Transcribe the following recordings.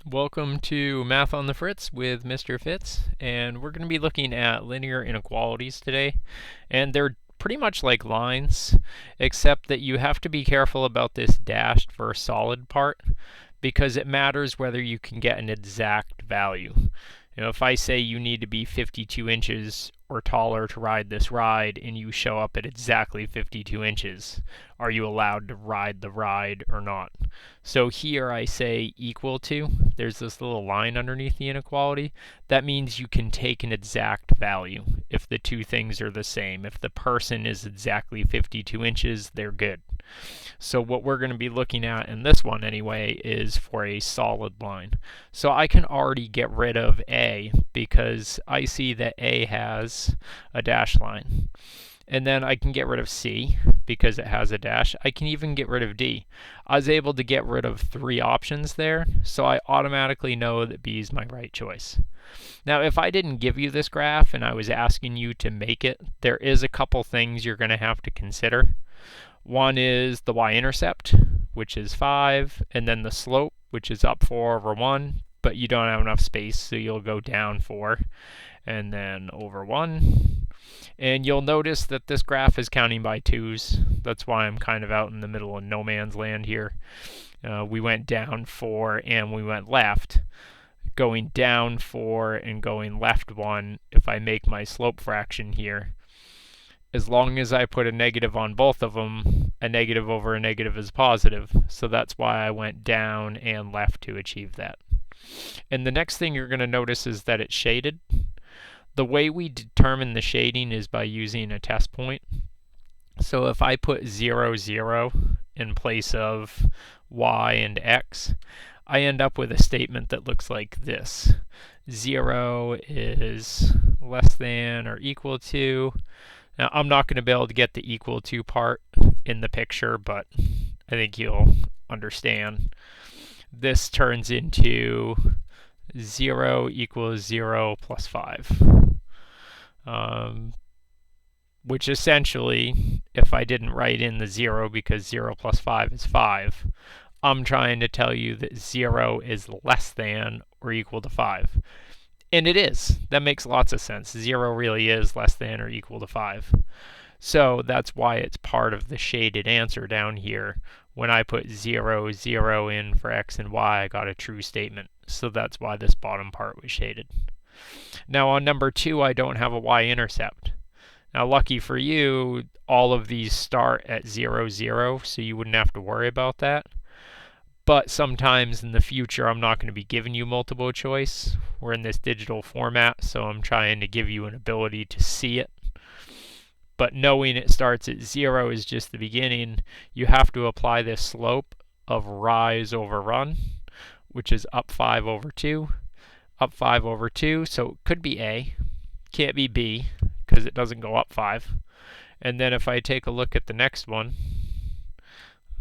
Welcome to Math on the Fritz with Mr. Fitz, and we're going to be looking at linear inequalities today. And they're pretty much like lines, except that you have to be careful about this dashed versus solid part, because it matters whether you can get an exact value. If I say you need to be 52 inches or taller to ride this ride, and you show up at exactly 52 inches, are you allowed to ride the ride or not? So here I say equal to. There's this little line underneath the inequality. That means you can take an exact value if the two things are the same. If the person is exactly 52 inches, they're good. So what we're going to be looking at in this one anyway is for a solid line. So I can already get rid of A because I see that A has a dash line. And then I can get rid of C because it has a dash. I can even get rid of D. I was able to get rid of 3 options there, so I automatically know that B is my right choice. Now, if I didn't give you this graph and I was asking you to make it, there is a couple things you're going to have to consider. One is the y-intercept, which is 5, and then the slope, which is up 4 over 1, but you don't have enough space, so you'll go down 4, and then over 1. And you'll notice that this graph is counting by 2's. That's why I'm kind of out in the middle of no man's land here. We went down 4 and we went left. Going down 4 and going left 1, if I make my slope fraction here, as long as I put a negative on both of them, a negative over a negative is positive. So that's why I went down and left to achieve that. And the next thing you're going to notice is that it's shaded. The way we determine the shading is by using a test point. So if I put 0, 0 in place of y and x, I end up with a statement that looks like this. 0 is less than or equal to. Now, I'm not going to be able to get the equal to part in the picture, but I think you'll understand. This turns into 0 equals 0 plus 5. Which essentially, if I didn't write in the 0 because 0 plus 5 is 5, I'm trying to tell you that 0 is less than or equal to 5. And it is. That makes lots of sense. 0 really is less than or equal to 5. So that's why it's part of the shaded answer down here. When I put 0, 0 in for x and y, I got a true statement. So that's why this bottom part was shaded. Now on number 2, I don't have a y-intercept. Now lucky for you, all of these start at 0, 0, so you wouldn't have to worry about that. But sometimes in the future, I'm not going to be giving you multiple choice. We're in this digital format, so I'm trying to give you an ability to see it. But knowing it starts at 0 is just the beginning. You have to apply this slope of rise over run, which is up 5 over 2. Up 5 over 2, so it could be A. Can't be B, because it doesn't go up 5. And then if I take a look at the next one,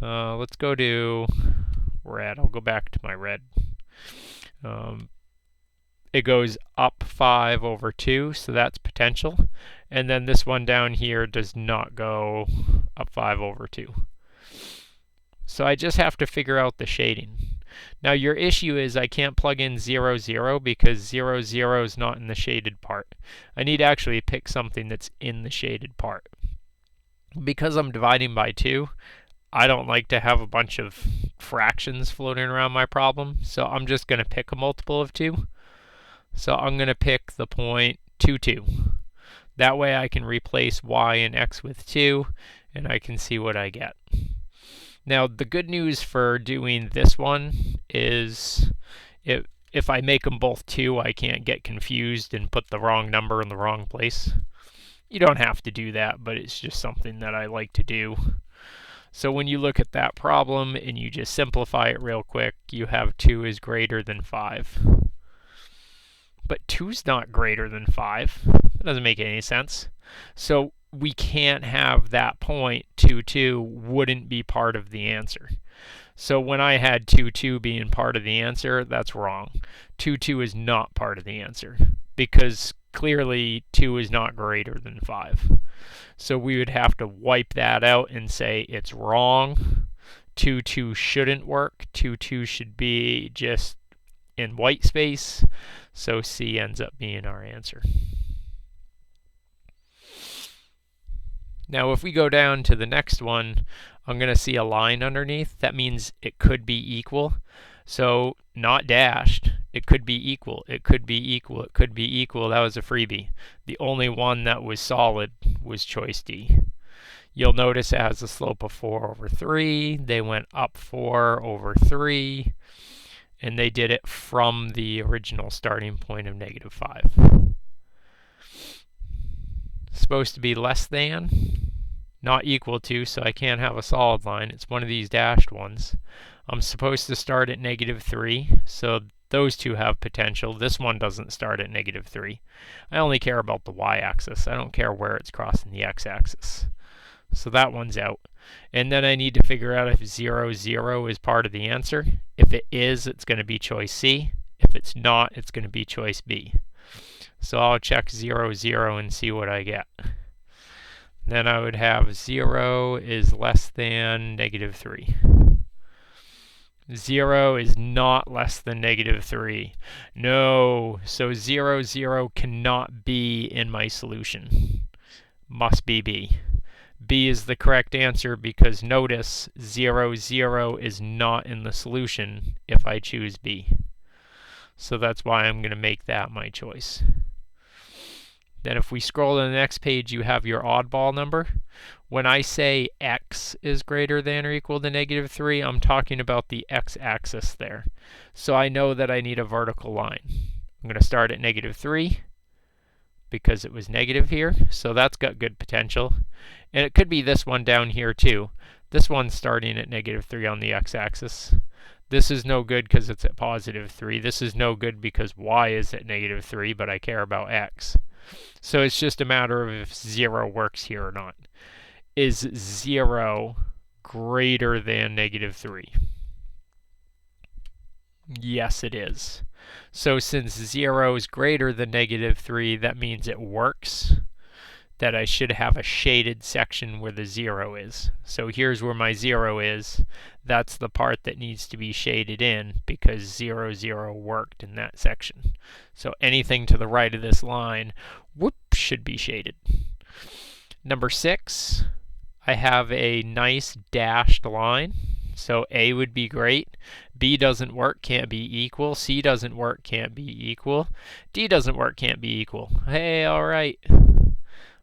let's go to red. I'll go back to my red. It goes up 5 over 2, so that's potential. And then this one down here does not go up 5 over 2. So I just have to figure out the shading. Now your issue is I can't plug in 0, 0 because 0, 0 is not in the shaded part. I need to actually pick something that's in the shaded part. Because I'm dividing by 2, I don't like to have a bunch of fractions floating around my problem, so I'm just going to pick a multiple of 2. So I'm going to pick the point 2, 2. That way I can replace y and x with 2, and I can see what I get. Now the good news for doing this one is if I make them both 2, I can't get confused and put the wrong number in the wrong place. You don't have to do that, but it's just something that I like to do. So when you look at that problem and you just simplify it real quick, you have 2 is greater than 5. But 2 is not greater than 5. That doesn't make any sense. So we can't have that point 2, 2 wouldn't be part of the answer. So when I had 2, 2 being part of the answer, that's wrong. 2, 2 is not part of the answer because clearly 2 is not greater than 5. So we would have to wipe that out and say it's wrong. 2, 2 shouldn't work. 2, 2 should be just in white space, so C ends up being our answer. Now if we go down to the next one, I'm going to see a line underneath. That means it could be equal. So not dashed. It could be equal. It could be equal. It could be equal. That was a freebie. The only one that was solid was choice D. You'll notice it has a slope of 4 over 3. They went up 4 over 3. And they did it from the original starting point of -5. Supposed to be less than, not equal to, so I can't have a solid line. It's one of these dashed ones. I'm supposed to start at -3, so those two have potential. This one doesn't start at -3. I only care about the y-axis. I don't care where it's crossing the x-axis. So that one's out. And then I need to figure out if 0, 0 is part of the answer. If it is, it's going to be choice C. If it's not, it's going to be choice B. So I'll check 0, 0 and see what I get. Then I would have 0 is less than -3. 0 is not less than -3. No, so 0, 0 cannot be in my solution. Must be B. B is the correct answer because notice 0, 0 is not in the solution if I choose B. So that's why I'm going to make that my choice. Then if we scroll to the next page, you have your oddball number. When I say x is greater than or equal to -3, I'm talking about the x-axis there. So I know that I need a vertical line. I'm going to start at -3 because it was negative here, so that's got good potential. And it could be this one down here too. This one's starting at -3 on the x-axis. This is no good because it's at +3. This is no good because y is at -3, but I care about x. So it's just a matter of if 0 works here or not. Is 0 greater than -3? Yes, it is. So since 0 is greater than -3, that means it works. That I should have a shaded section where the 0 is. So here's where my 0 is. That's the part that needs to be shaded in because 0, 0 worked in that section. So anything to the right of this line, whoop, should be shaded. Number 6, I have a nice dashed line. So A would be great. B doesn't work, can't be equal. C doesn't work, can't be equal. D doesn't work, can't be equal. Hey, all right.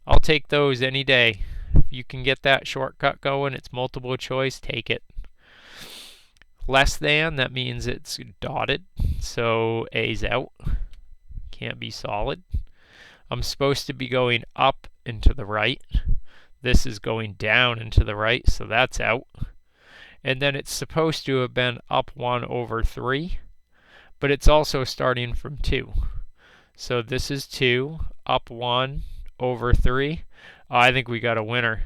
I'll take those any day. If you can get that shortcut going, it's multiple choice, take it. Less than, that means it's dotted, so A's out. Can't be solid. I'm supposed to be going up and to the right. This is going down and to the right, so that's out. And then it's supposed to have been up 1 over 3, but it's also starting from 2. So this is 2, up 1 over 3. I think we got a winner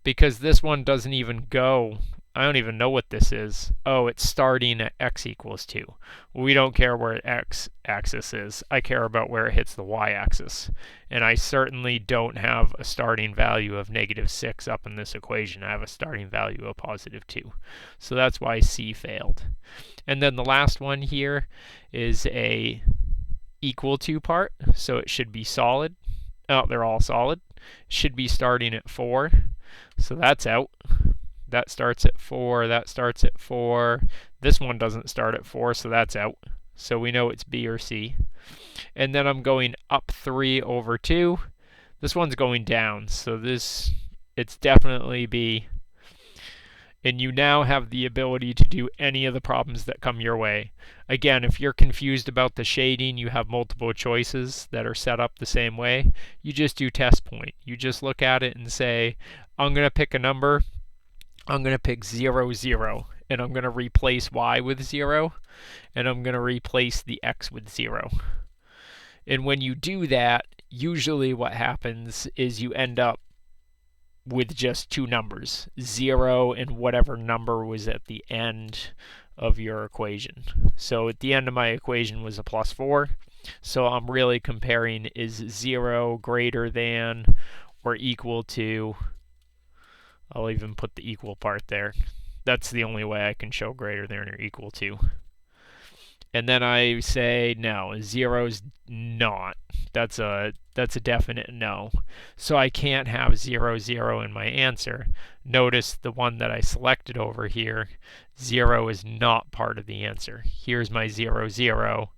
because this one doesn't even go. I don't even know what this is. Oh, it's starting at x equals 2. We don't care where x-axis is. I care about where it hits the y-axis. And I certainly don't have a starting value of -6 up in this equation. I have a starting value of +2. So that's why C failed. And then the last one here is a equal to part. So it should be solid. Oh, they're all solid. Should be starting at 4. So that's out. That starts at 4. That starts at 4. This one doesn't start at 4, so that's out. So we know it's B or C. And then I'm going up 3 over 2. This one's going down, so it's definitely B. And you now have the ability to do any of the problems that come your way. Again, if you're confused about the shading, you have multiple choices that are set up the same way. You just do test point. You just look at it and say, I'm going to pick a number. I'm going to pick 0, 0. And I'm going to replace y with 0. And I'm going to replace the x with 0. And when you do that, usually what happens is you end up with just two numbers, 0 and whatever number was at the end of your equation. So at the end of my equation was a +4. So I'm really comparing, is 0 greater than or equal to, I'll even put the equal part there. That's the only way I can show greater than or equal to. And then I say no, 0's not. That's a definite no. So I can't have 0, 0 in my answer. Notice the one that I selected over here, 0 is not part of the answer. Here's my 0, 0.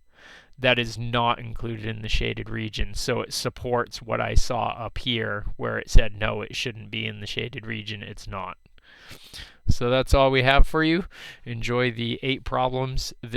That is not included in the shaded region. So it supports what I saw up here where it said no, it shouldn't be in the shaded region. It's not. So that's all we have for you. Enjoy the 8 problems this